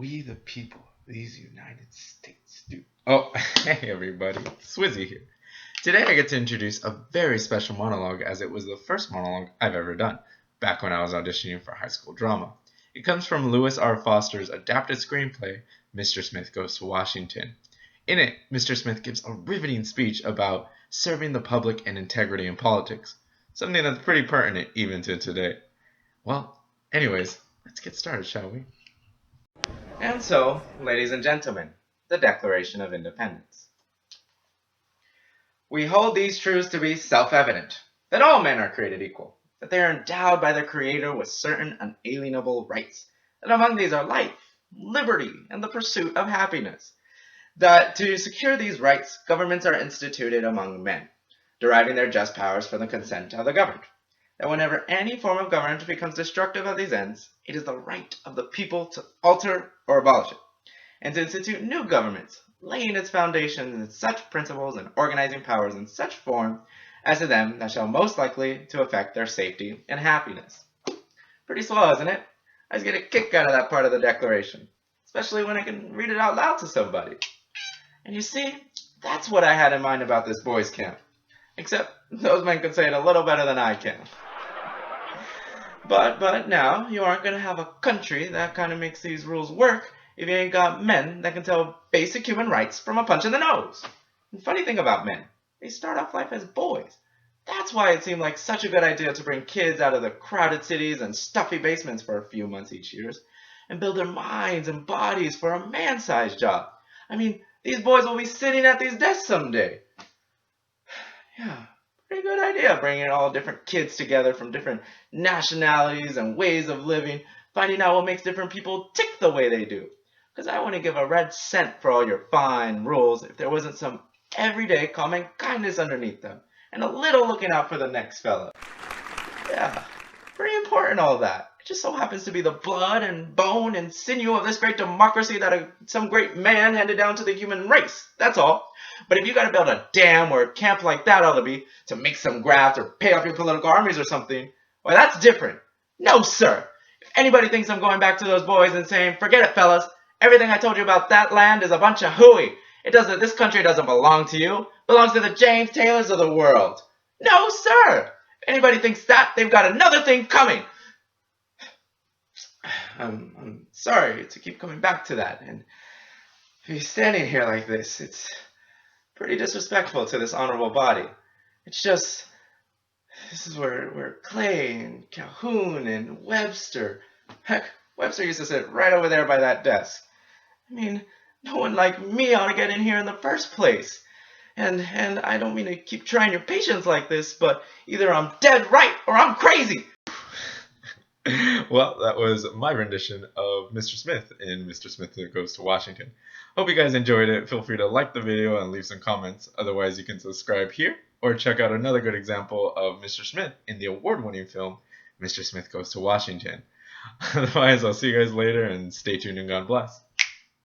we the people of these United States do. Oh, hey everybody, Swizzy here. Today I get to introduce a very special monologue as it was the first monologue I've ever done, back when I was auditioning for high school drama. It comes from Lewis R. Foster's adapted screenplay, Mr. Smith Goes to Washington. In it, Mr. Smith gives a riveting speech about serving the public and integrity in politics, something that's pretty pertinent even to today. Well, anyways, let's get started, shall we? And so, ladies and gentlemen, the Declaration of Independence. We hold these truths to be self-evident, that all men are created equal, that they are endowed by their Creator with certain unalienable rights, that among these are life, liberty, and the pursuit of happiness, that to secure these rights, governments are instituted among men, deriving their just powers from the consent of the governed, that whenever any form of government becomes destructive of these ends, it is the right of the people to alter or abolish it, and to institute new governments, laying its foundations in such principles and organizing powers in such form as to them that shall most likely to affect their safety and happiness. Pretty swell, isn't it? I just get a kick out of that part of the Declaration, especially when I can read it out loud to somebody. And you see, that's what I had in mind about this boys' camp. Except those men could say it a little better than I can. But now, you aren't going to have a country that kind of makes these rules work if you ain't got men that can tell basic human rights from a punch in the nose. And funny thing about men, they start off life as boys. That's why it seemed like such a good idea to bring kids out of the crowded cities and stuffy basements for a few months each year and build their minds and bodies for a man-sized job. I mean, these boys will be sitting at these desks someday. Yeah, pretty good idea, bringing all different kids together from different nationalities and ways of living, finding out what makes different people tick the way they do. Because I wouldn't give a red cent for all your fine rules if there wasn't some everyday common kindness underneath them, and a little looking out for the next fella. Yeah, pretty important all that. It just so happens to be the blood and bone and sinew of this great democracy that some great man handed down to the human race. That's all. But if you gotta build a dam or a camp like that ought to be to make some graft or pay off your political armies or something, well, that's different. No, sir. If anybody thinks I'm going back to those boys and saying, forget it, fellas, everything I told you about that land is a bunch of hooey. This country doesn't belong to you. It belongs to the James Taylors of the world. No, sir. If anybody thinks that, they've got another thing coming. I'm sorry to keep coming back to that, and if you're standing here like this, it's pretty disrespectful to this honorable body. It's just, this is where Clay and Calhoun and Webster, heck, Webster used to sit right over there by that desk. I mean, no one like me ought to get in here in the first place. And I don't mean to keep trying your patience like this, but either I'm dead right or I'm crazy. Well, that was my rendition of Mr. Smith in Mr. Smith Goes to Washington. Hope you guys enjoyed it. Feel free to like the video and leave some comments. Otherwise, you can subscribe here or check out another good example of Mr. Smith in the award-winning film Mr. Smith Goes to Washington. Otherwise, I'll see you guys later and stay tuned and God bless.